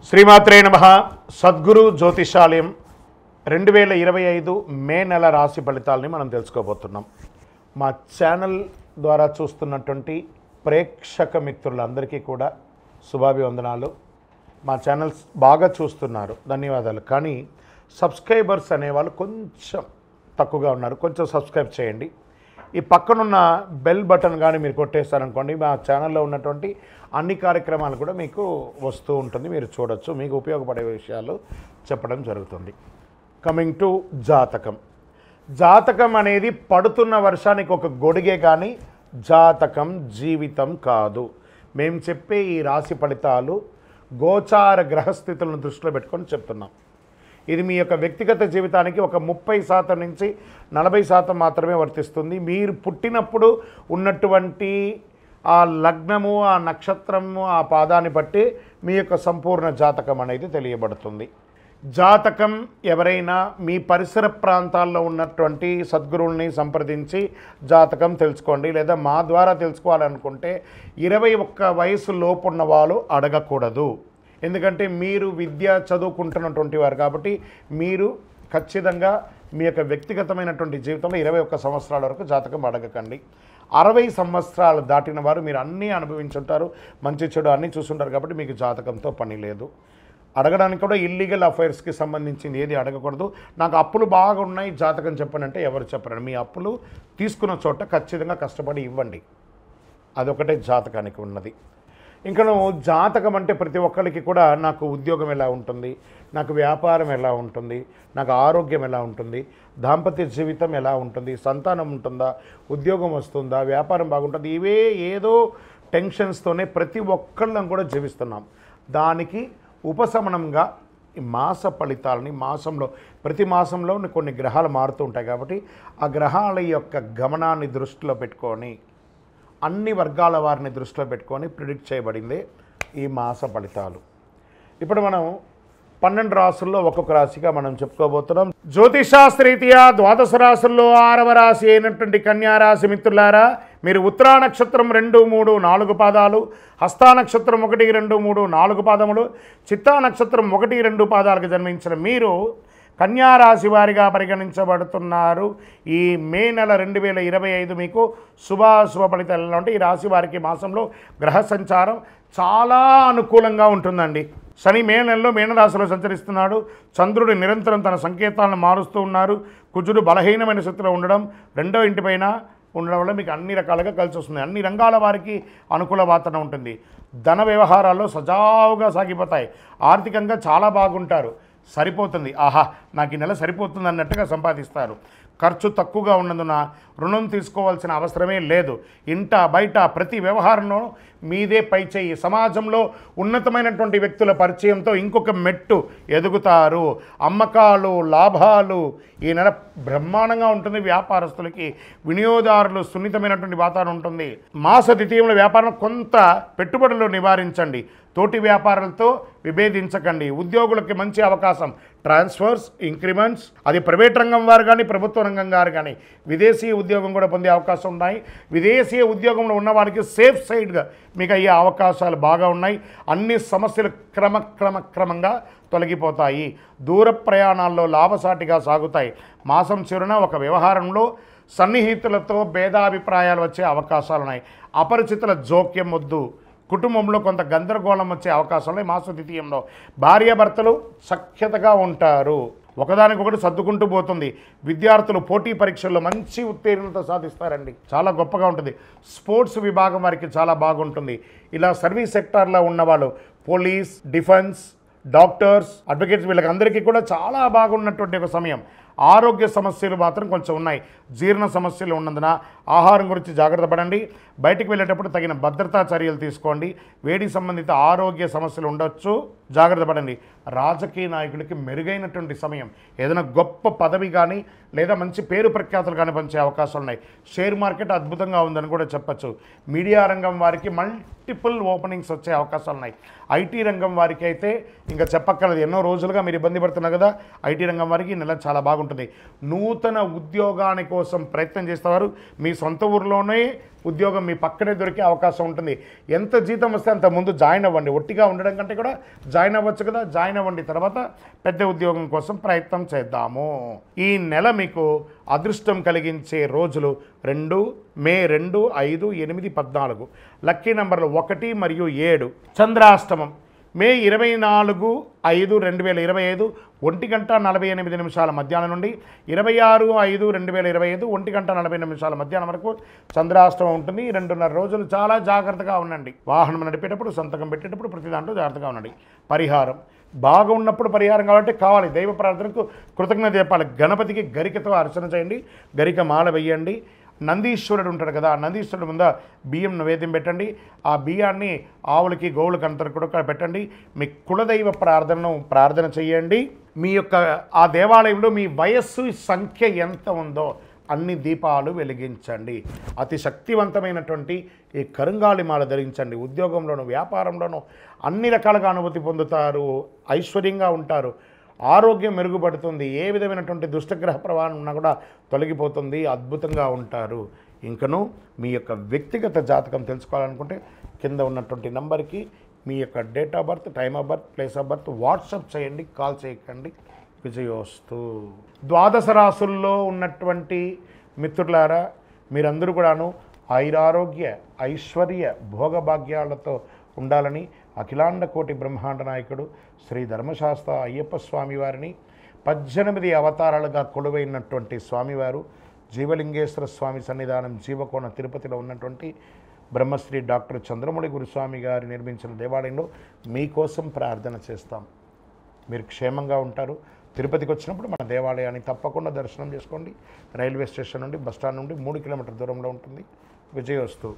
శ్రీమాత్రే నమః. సద్గురు జ్యోతిషాలయం 2025 మే నెల రాశి ఫలితాలని మనం తెలుసుకోబోతున్నాం. మా ఛానల్ ద్వారా చూస్తున్నటువంటి ప్రేక్షక మిత్రులందరికీ కూడా శుభాభివందనాలు. మా ఛానల్స్ బాగా చూస్తున్నారు, ధన్యవాదాలు. కానీ సబ్స్క్రైబర్స్ అనేవాళ్ళు కొంచెం తక్కువగా ఉన్నారు, కొంచెం సబ్స్క్రైబ్ చేయండి. ఈ పక్కనున్న బెల్ బటన్ కానీ మీరు కొట్టేస్తారనుకోండి, మా ఛానల్లో ఉన్నటువంటి అన్ని కార్యక్రమాలు కూడా మీకు వస్తూ ఉంటుంది, మీరు చూడొచ్చు. మీకు ఉపయోగపడే విషయాలు చెప్పడం జరుగుతుంది. కమింగ్ టు జాతకం. జాతకం అనేది పడుతున్న వర్షానికి ఒక గొడుగే కానీ జాతకం జీవితం కాదు. మేము చెప్పే ఈ రాశి ఫలితాలు గోచార గ్రహస్థితులను దృష్టిలో పెట్టుకొని చెప్తున్నాం. ఇది మీ యొక్క వ్యక్తిగత జీవితానికి ఒక 30% నుంచి 40% మాత్రమే వర్తిస్తుంది. మీరు పుట్టినప్పుడు ఉన్నటువంటి ఆ లగ్నము, ఆ నక్షత్రము, ఆ పాదాన్ని బట్టి మీ యొక్క సంపూర్ణ జాతకం అనేది తెలియబడుతుంది. జాతకం ఎవరైనా మీ పరిసర ప్రాంతాల్లో ఉన్నటువంటి సద్గురువుల్ని సంప్రదించి జాతకం తెలుసుకోండి. లేదా మా ద్వారా తెలుసుకోవాలనుకుంటే 21 వయసు లోపు ఉన్న వాళ్ళు అడగకూడదు. ఎందుకంటే మీరు విద్య చదువుకుంటున్నటువంటి వారు కాబట్టి మీరు ఖచ్చితంగా మీ యొక్క వ్యక్తిగతమైనటువంటి జీవితంలో 21 సంవత్సరాల వరకు జాతకం అడగకండి. 60 సంవత్సరాలు దాటిన వారు మీరు అన్నీ అనుభవించుంటారు, మంచి చెడు అన్నీ చూసుంటారు కాబట్టి మీకు జాతకంతో పని లేదు. అడగడానికి కూడా ఇల్లీగల్ అఫైర్స్కి సంబంధించింది ఏది అడగకూడదు. నాకు అప్పులు బాగా ఉన్నాయి, జాతకం చెప్పనంటే ఎవరు చెప్పరండి. మీ అప్పులు తీసుకున్న చోట ఖచ్చితంగా కష్టపడి ఇవ్వండి, అదొకటే జాతకానికి ఉన్నది. ఇంకా నువ్వు జాతకం అంటే ప్రతి ఒక్కరికి కూడా నాకు ఉద్యోగం ఎలా ఉంటుంది, నాకు వ్యాపారం ఎలా ఉంటుంది, నాకు ఆరోగ్యం ఎలా ఉంటుంది, దాంపత్య జీవితం ఎలా ఉంటుంది, సంతానం ఉంటుందా, ఉద్యోగం వస్తుందా, వ్యాపారం బాగుంటుంది, ఇవే ఏదో టెన్షన్స్తోనే ప్రతి ఒక్కళ్ళం కూడా జీవిస్తున్నాం. దానికి ఉపశమనంగా ఈ మాస ఫలితాలని మాసంలో ప్రతి మాసంలో కొన్ని గ్రహాలు మారుతూ ఉంటాయి కాబట్టి ఆ గ్రహాల యొక్క గమనాన్ని దృష్టిలో పెట్టుకొని అన్ని వర్గాల వారిని దృష్టిలో పెట్టుకొని ప్రిడిక్ట్ చేయబడింది ఈ మాస ఫలితాలు. ఇప్పుడు మనం 12 రాసుల్లో ఒక్కొక్క రాశిగా మనం చెప్పుకోబోతున్నాం. జ్యోతిషాస్త్రరీత్యా 12 రాశుల్లో 6వ రాశి అయినటువంటి కన్యా రాశి మిత్రులారా, మీరు ఉత్తరా నక్షత్రం 2, 3, 4 పాదాలు, హస్తా నక్షత్రం 1, 2, 3, 4 పాదములు, చిత్తా నక్షత్రం 1, 2 పాదాలకు జన్మించిన మీరు కన్యారాశి వారిగా పరిగణించబడుతున్నారు. ఈ మే నెల 2025 మీకు శుభ ఫలితాలు అంటే ఈ రాశి వారికి మాసంలో గ్రహ సంచారం చాలా అనుకూలంగా ఉంటుందండి. శని మే నెలలో మీనరాశిలో సంచరిస్తున్నాడు. చంద్రుడు నిరంతరం తన సంకేతాలను మారుస్తూ ఉన్నారు. కుజుడు బలహీనమైన స్థితిలో ఉండడం, 2వ ఇంటిపైన ఉండడం వల్ల మీకు అన్ని రకాలుగా కలిసి వస్తుంది. అన్ని రంగాల వారికి అనుకూల వాతావరణం ఉంటుంది. ధన వ్యవహారాల్లో సజావుగా సాగిపోతాయి. ఆర్థికంగా చాలా బాగుంటారు. సరిపోతుంది, ఆహా నాకు ఈ నెల సరిపోతుంది అన్నట్టుగా సంపాదిస్తారు. ఖర్చు తక్కువగా ఉన్నందున రుణం తీసుకోవాల్సిన అవసరమే లేదు. ఇంట బయట ప్రతి వ్యవహారంలో మీదే పై చేయి. సమాజంలో ఉన్నతమైనటువంటి వ్యక్తుల పరిచయంతో ఇంకొక మెట్టు ఎదుగుతారు. అమ్మకాలు, లాభాలు ఈ నెల బ్రహ్మాండంగా ఉంటుంది. వ్యాపారస్తులకి, వినియోగదారులు సున్నితమైనటువంటి వాతావరణం ఉంటుంది. మాస ద్వితీయంలో వ్యాపారం కొంత పెట్టుబడులు నివారించండి. తోటి వ్యాపారాలతో విభేదించకండి. ఉద్యోగులకి మంచి అవకాశం, ట్రాన్స్ఫర్స్, ఇంక్రిమెంట్స్, అది ప్రైవేట్ రంగం వారు కానీ ప్రభుత్వ రంగం వారు కానీ విదేశీయ ఉద్యోగం కూడా పొందే అవకాశం ఉన్నాయి. విదేశీయ ఉద్యోగంలో ఉన్న వారికి సేఫ్ సైడ్గా మీకు అయ్యే అవకాశాలు బాగా ఉన్నాయి. అన్ని సమస్యలు క్రమంగా తొలగిపోతాయి. దూర ప్రయాణాల్లో లాభసాటిగా సాగుతాయి. మాసం చివరన ఒక వ్యవహారంలో సన్నిహితులతో భేదాభిప్రాయాలు వచ్చే అవకాశాలు ఉన్నాయి. అపరిచితుల జోక్యం వద్దు. కుటుంబంలో కొంత గందరగోళం వచ్చే అవకాశాలు మాస ద్వితీయంలో. భార్యాభర్తలు సఖ్యతగా ఉంటారు. ఒకదానికొకటి సర్దుకుంటూ పోతుంది. విద్యార్థులు పోటీ పరీక్షల్లో మంచి ఉత్తీర్ణత సాధిస్తారండి, చాలా గొప్పగా ఉంటుంది. స్పోర్ట్స్ విభాగం వారికి చాలా బాగుంటుంది. ఇలా సర్వీస్ సెక్టార్లో ఉన్నవాళ్ళు, పోలీస్, డిఫెన్స్, డాక్టర్స్, అడ్వకేట్స్, వీళ్ళకి అందరికీ కూడా చాలా బాగున్నటువంటి ఒక సమయం. ఆరోగ్య సమస్యలు మాత్రం కొంచెం ఉన్నాయి. జీర్ణ సమస్యలు ఉన్నందున ఆహారం గురించి జాగ్రత్త పడండి. బయటికి వెళ్ళేటప్పుడు తగిన భద్రతా చర్యలు తీసుకోండి. వేడి సంబంధిత ఆరోగ్య సమస్యలు ఉండొచ్చు, జాగ్రత్త పడండి. రాజకీయ నాయకులకి మెరుగైనటువంటి సమయం. ఏదైనా గొప్ప పదవి కానీ లేదా మంచి పేరు ప్రఖ్యాతులు కానీ పంచే అవకాశాలు ఉన్నాయి. షేర్ మార్కెట్ అద్భుతంగా ఉందని కూడా చెప్పచ్చు. మీడియా రంగం వారికి మల్టిపుల్ ఓపెనింగ్స్ వచ్చే అవకాశాలు ఉన్నాయి. ఐటీ రంగం వారికి అయితే ఇంకా చెప్పక్కర్లేదు. ఎన్నో రోజులుగా మీరు ఇబ్బంది పడుతున్నారు కదా, ఐటీ రంగం వారికి నెల చాలా బాగుంటుంది. నూతన ఉద్యోగాని కోసం ప్రయత్నం చేసేవారు మీ సొంత ఊరిలోనే ఉద్యోగం మీ పక్కనే దొరికే అవకాశం ఉంటుంది. ఎంత జీతం వస్తే అంత ముందు జాయిన్ అవ్వండి. ఒట్టిగా ఉండడం కంటే కూడా జాయిన్ అవ్వచ్చు కదా. జాయిన్ అవ్వండి, తర్వాత పెద్ద ఉద్యోగం కోసం ప్రయత్నం చేద్దాము. ఈ నెల మీకు అదృష్టం కలిగించే రోజులు 2 మే 2, 5, 8, 14. లక్కీ నంబర్లు 1 మరియు 7. చంద్రాష్టమం మే 24, 5, 2025 1:48 మధ్యాహ్నం నుండి 26, 5, 2025 1:40 మధ్యాహ్నం వరకు చంద్రాష్టమం ఉంటుంది. 2.5 రోజులు చాలా జాగ్రత్తగా ఉండండి. వాహనం నడిపేటప్పుడు, సంతకం పెట్టేటప్పుడు ప్రతి దాంట్లో జాగ్రత్తగా ఉండండి. పరిహారం బాగా ఉన్నప్పుడు పరిహారం కావాలి. దైవ ప్రార్థనకు కృతజ్ఞత చెప్పాలి. గణపతికి గరికతో అర్చన చేయండి, గరిక మాల వేయండి. నందీశ్వరుడు ఉంటాడు కదా, నందీశ్వరుడు ముందు బియ్యం నైవేద్యం పెట్టండి. ఆ బియ్యాన్ని ఆవులకి, గోవులకి అంతా కూడా పెట్టండి. మీ కులదైవ ప్రార్థన చేయండి. మీ యొక్క ఆ దేవాలయంలో మీ వయస్సు సంఖ్య ఎంత ఉందో అన్ని దీపాలు వెలిగించండి. అతి శక్తివంతమైనటువంటి ఈ కరుంగాలి మాల ధరించండి. ఉద్యోగంలోనూ, వ్యాపారంలోనూ అన్ని రకాలుగా అనుభూతి పొందుతారు, ఐశ్వర్యంగా ఉంటారు, ఆరోగ్యం మెరుగుపడుతుంది. ఏ విధమైనటువంటి దుష్టగ్రహ ప్రభావం ఉన్నా కూడా తొలగిపోతుంది, అద్భుతంగా ఉంటారు. ఇంకను మీ యొక్క వ్యక్తిగత జాతకం తెలుసుకోవాలనుకుంటే కింద ఉన్నటువంటి నంబర్కి మీ యొక్క date of birth, time of birth, place of birth WhatsApp చేయండి, కాల్ చేయకండి. విజయోస్తు. ద్వాదశ రాసుల్లో ఉన్నటువంటి మిత్రులారా, మీరందరూ కూడాను ఆయురారోగ్య, ఐశ్వర్య, భోగభాగ్యాలతో ఉండాలని అఖిలాండ కోటి బ్రహ్మాండ నాయకుడు శ్రీ ధర్మశాస్త్ర అయ్యప్ప స్వామివారిని 18 అవతారాలుగా కొలువైనటువంటి స్వామివారు జీవలింగేశ్వర స్వామి సన్నిధానం జీవకోణ తిరుపతిలో ఉన్నటువంటి బ్రహ్మశ్రీ డాక్టర్ చంద్రమౌళి గురుస్వామి గారు నిర్మించిన దేవాలయంలో మీకోసం ప్రార్థన చేస్తాం. మీరు క్షేమంగా ఉంటారు. తిరుపతికి వచ్చినప్పుడు మన దేవాలయాన్ని తప్పకుండా దర్శనం చేసుకోండి. రైల్వే స్టేషన్ నుండి, బస్టాండ్ నుండి 3 కిలోమీటర్ల దూరంలో ఉంటుంది. విజయోస్తు.